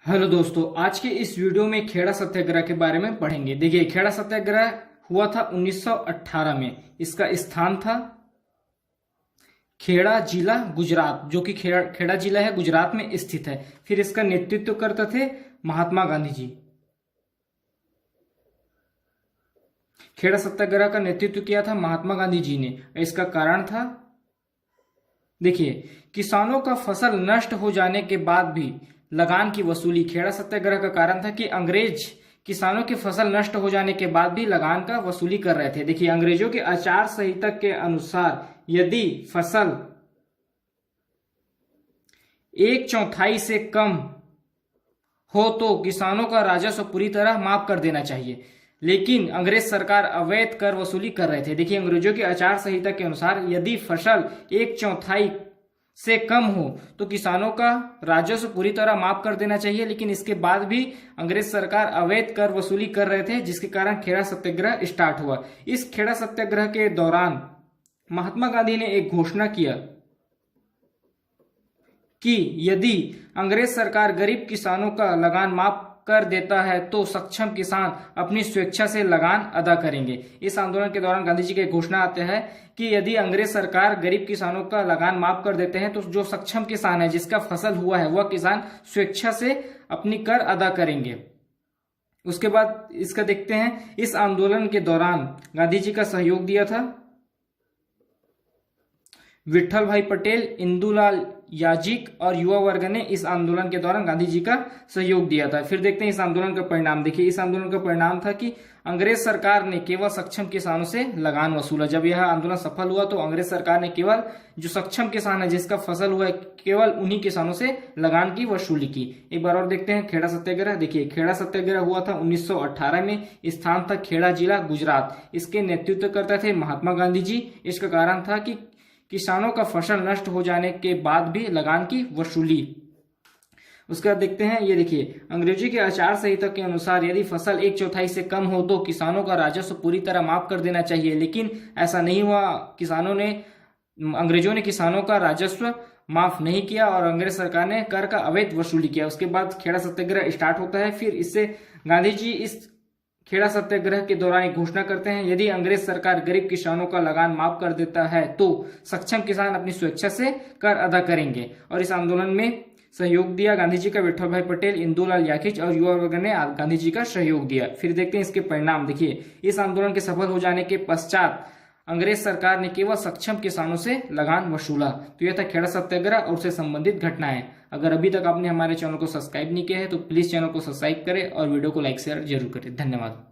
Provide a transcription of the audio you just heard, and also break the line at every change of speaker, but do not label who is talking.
Hello दोस्तों, आज के इस वीडियो में खेड़ा सत्याग्रह के बारे में पढ़ेंगे। देखिए, खेड़ा सत्याग्रह हुआ था 1918 में। इसका स्थान था खेड़ा जिला, गुजरात, जो कि खेड़ा जिला है, गुजरात में स्थित है। फिर इसका नेतृत्व करते थे महात्मा गांधी जी। खेड़ा सत्याग्रह का नेतृत्व किया था महात्मा गांधी जी ने। इसका कारण था, देखिए, किसानों का फसल नष्ट हो जाने के बाद भी लगान की वसूली। खेड़ा सत्याग्रह का कारण था कि अंग्रेज किसानों की फसल नष्ट हो जाने के बाद भी लगान का वसूली कर रहे थे। देखिए, अंग्रेजों के आचार संहिता के अनुसार यदि फसल 1/4 से कम हो तो किसानों का राजस्व पूरी तरह माफ कर देना चाहिए, लेकिन अंग्रेज सरकार अवैध कर वसूली कर रहे थे। देखिए, अंग्रेजों की आचार संहिता के अनुसार यदि फसल 1/4 से कम हो तो किसानों का राजस्व पूरी तरह माफ कर देना चाहिए, लेकिन इसके बाद भी अंग्रेज सरकार अवैध कर वसूली कर रहे थे, जिसके कारण खेड़ा सत्याग्रह स्टार्ट हुआ। इस खेड़ा सत्याग्रह के दौरान महात्मा गांधी ने एक घोषणा किया कि यदि अंग्रेज सरकार गरीब किसानों का लगान माफ कर देता है तो सक्षम किसान अपनी स्वेच्छा से लगान अदा करेंगे। इस आंदोलन के दौरान गांधी जी की घोषणा आते हैं कि यदि अंग्रेज सरकार गरीब किसानों का लगान माफ कर देते हैं तो जो सक्षम किसान है, जिसका फसल हुआ है, वह किसान स्वेच्छा से अपनी कर अदा करेंगे। उसके बाद इसका देखते हैं, इस आंदोलन के दौरान गांधी जी का सहयोग दिया था विठल भाई पटेल, इंदुलाल याजिक और युवा वर्ग ने इस आंदोलन के दौरान गांधी जी का सहयोग दिया था। फिर देखते हैं इस आंदोलन का परिणाम। देखिए, इस आंदोलन का परिणाम था कि अंग्रेज सरकार ने केवल सक्षम किसानों से लगान वसूला। जब यह आंदोलन सफल हुआ तो अंग्रेज सरकार ने केवल जो सक्षम किसान है, जिसका फसल हुआ है, केवल उन्हीं किसानों से लगान की वसूली की। एक बार और देखते हैं खेड़ा सत्याग्रह। देखिए, खेड़ा सत्याग्रह हुआ था 1918 में। स्थान था खेड़ा जिला, गुजरात। इसके नेतृत्व करते थे महात्मा गांधी जी। इसका कारण था कि किसानों का फसल नष्ट हो जाने के बाद भी लगान की वसूली। उसके बाद देखते हैं, ये देखिए, अंग्रेजी के आचार संहिता के अनुसार यदि फसल 1/4 से कम हो तो किसानों का राजस्व पूरी तरह माफ कर देना चाहिए, लेकिन ऐसा नहीं हुआ। अंग्रेजों ने किसानों का राजस्व माफ नहीं किया और अंग्रेज सरकार ने कर का अवैध वसूली किया। उसके बाद खेड़ा सत्याग्रह स्टार्ट होता है। फिर इससे गांधी जी इस खेड़ा सत्याग्रह के दौरान एक घोषणा करते हैं, यदि अंग्रेज सरकार गरीब किसानों का लगान माफ कर देता है तो सक्षम किसान अपनी स्वेच्छा से कर अदा करेंगे। और इस आंदोलन में सहयोग दिया गांधी जी का विठल भाई पटेल, इंदुलाल याकिच और युवा वर्ग ने गांधी जी का सहयोग दिया। फिर देखते हैं इसके परिणाम। देखिए, इस आंदोलन के सफल हो जाने के पश्चात अंग्रेज सरकार ने केवल सक्षम किसानों से लगान वसूला। तो यह था खेड़ा सत्याग्रह और उससे संबंधित घटनाएं। अगर अभी तक आपने हमारे चैनल को सब्सक्राइब नहीं किया है तो प्लीज चैनल को सब्सक्राइब करें और वीडियो को लाइक शेयर जरूर करें। धन्यवाद।